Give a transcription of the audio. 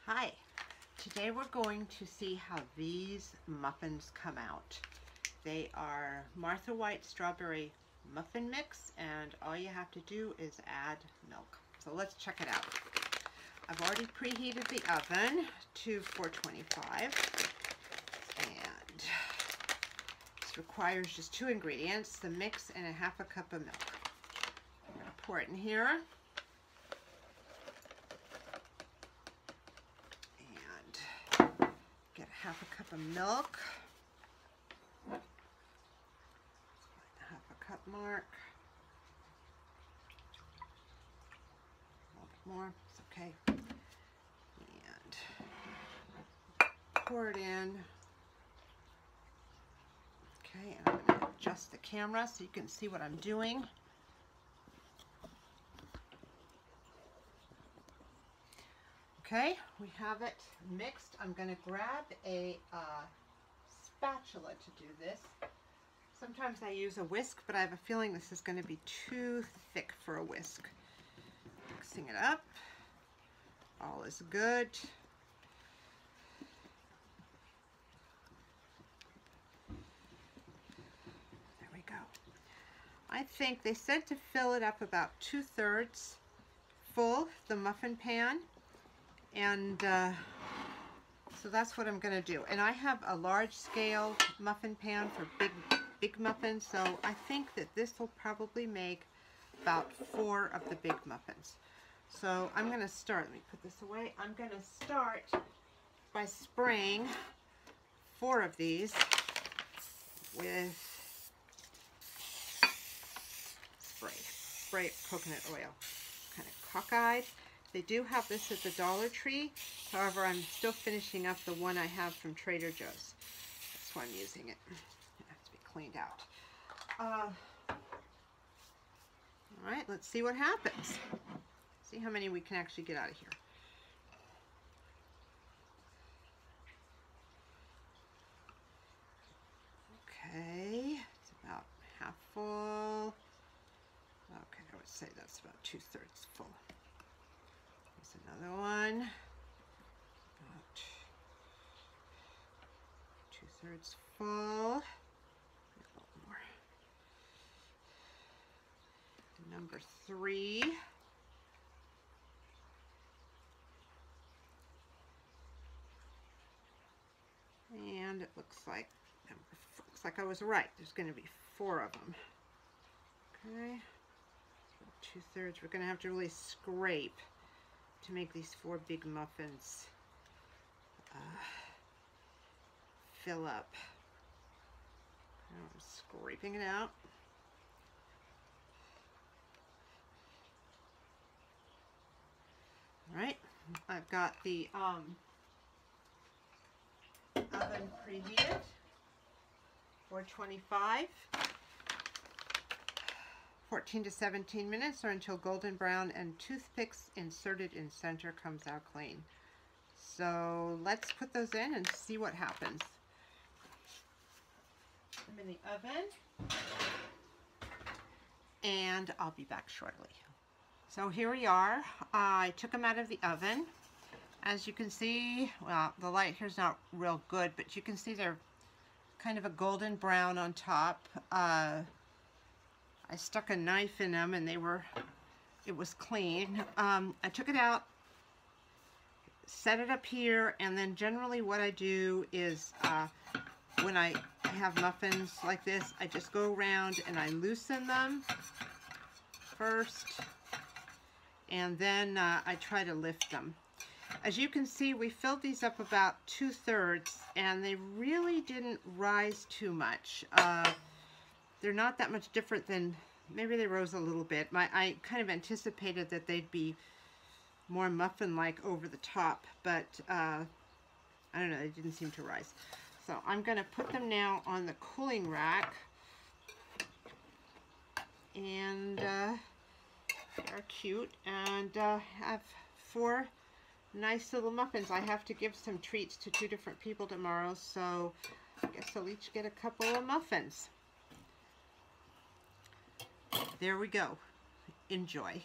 Hi, today we're going to see how these muffins come out. They are Martha White strawberry muffin mix, and all you have to do is add milk. So let's check it out. I've already preheated the oven to 425, and this requires just 2 ingredients, the mix and a half a cup of milk. I'm going to pour it in here. Get half a cup of milk, half a cup mark, a little bit more, it's okay, and pour it in. Okay, and I'm going to adjust the camera so you can see what I'm doing. Okay, we have it mixed. I'm going to grab a spatula to do this. Sometimes I use a whisk, but I have a feeling this is going to be too thick for a whisk. Mixing it up. All is good. There we go. I think they said to fill it up about 2/3 full, the muffin pan. And so that's what I'm going to do. And I have a large scale muffin pan for big muffins, so I think that this will probably make about 4 of the big muffins. So I'm going to start, let me put this away, I'm going to start by spraying 4 of these with spray coconut oil. Kind of cockeyed. They do have this at the Dollar Tree. However, I'm still finishing up the one I have from Trader Joe's. That's why I'm using it. It has to be cleaned out. All right, let's see what happens. See how many we can actually get out of here. Okay, it's about half full. Okay, I would say that's about 2/3 full. Another one, about 2/3 full, a little more. Number 3, and it looks like I was right. There's going to be 4 of them. Okay, so 2/3. We're going to have to really scrape to make these 4 big muffins fill up. I'm scraping it out. All right, I've got the oven preheated, 425. 14 to 17 minutes, or until golden brown and toothpicks inserted in center comes out clean. So let's put those in and see what happens. I'm in the oven, and I'll be back shortly. So here we are. I took them out of the oven. As you can see, well, the light here's not real good, but you can see they're kind of a golden brown on top. I stuck a knife in them and it was clean. I took it out, set it up here, and then generally what I do is when I have muffins like this, I just go around and I loosen them first, and then I try to lift them. As you can see, we filled these up about 2/3, and they really didn't rise too much. They're not that much different than, maybe they rose a little bit. I kind of anticipated that they'd be more muffin-like over the top, but I don't know, they didn't seem to rise. So I'm going to put them now on the cooling rack, and they're cute, and have 4 nice little muffins. I have to give some treats to 2 different people tomorrow, so I guess they'll each get a couple of muffins. There we go. Enjoy.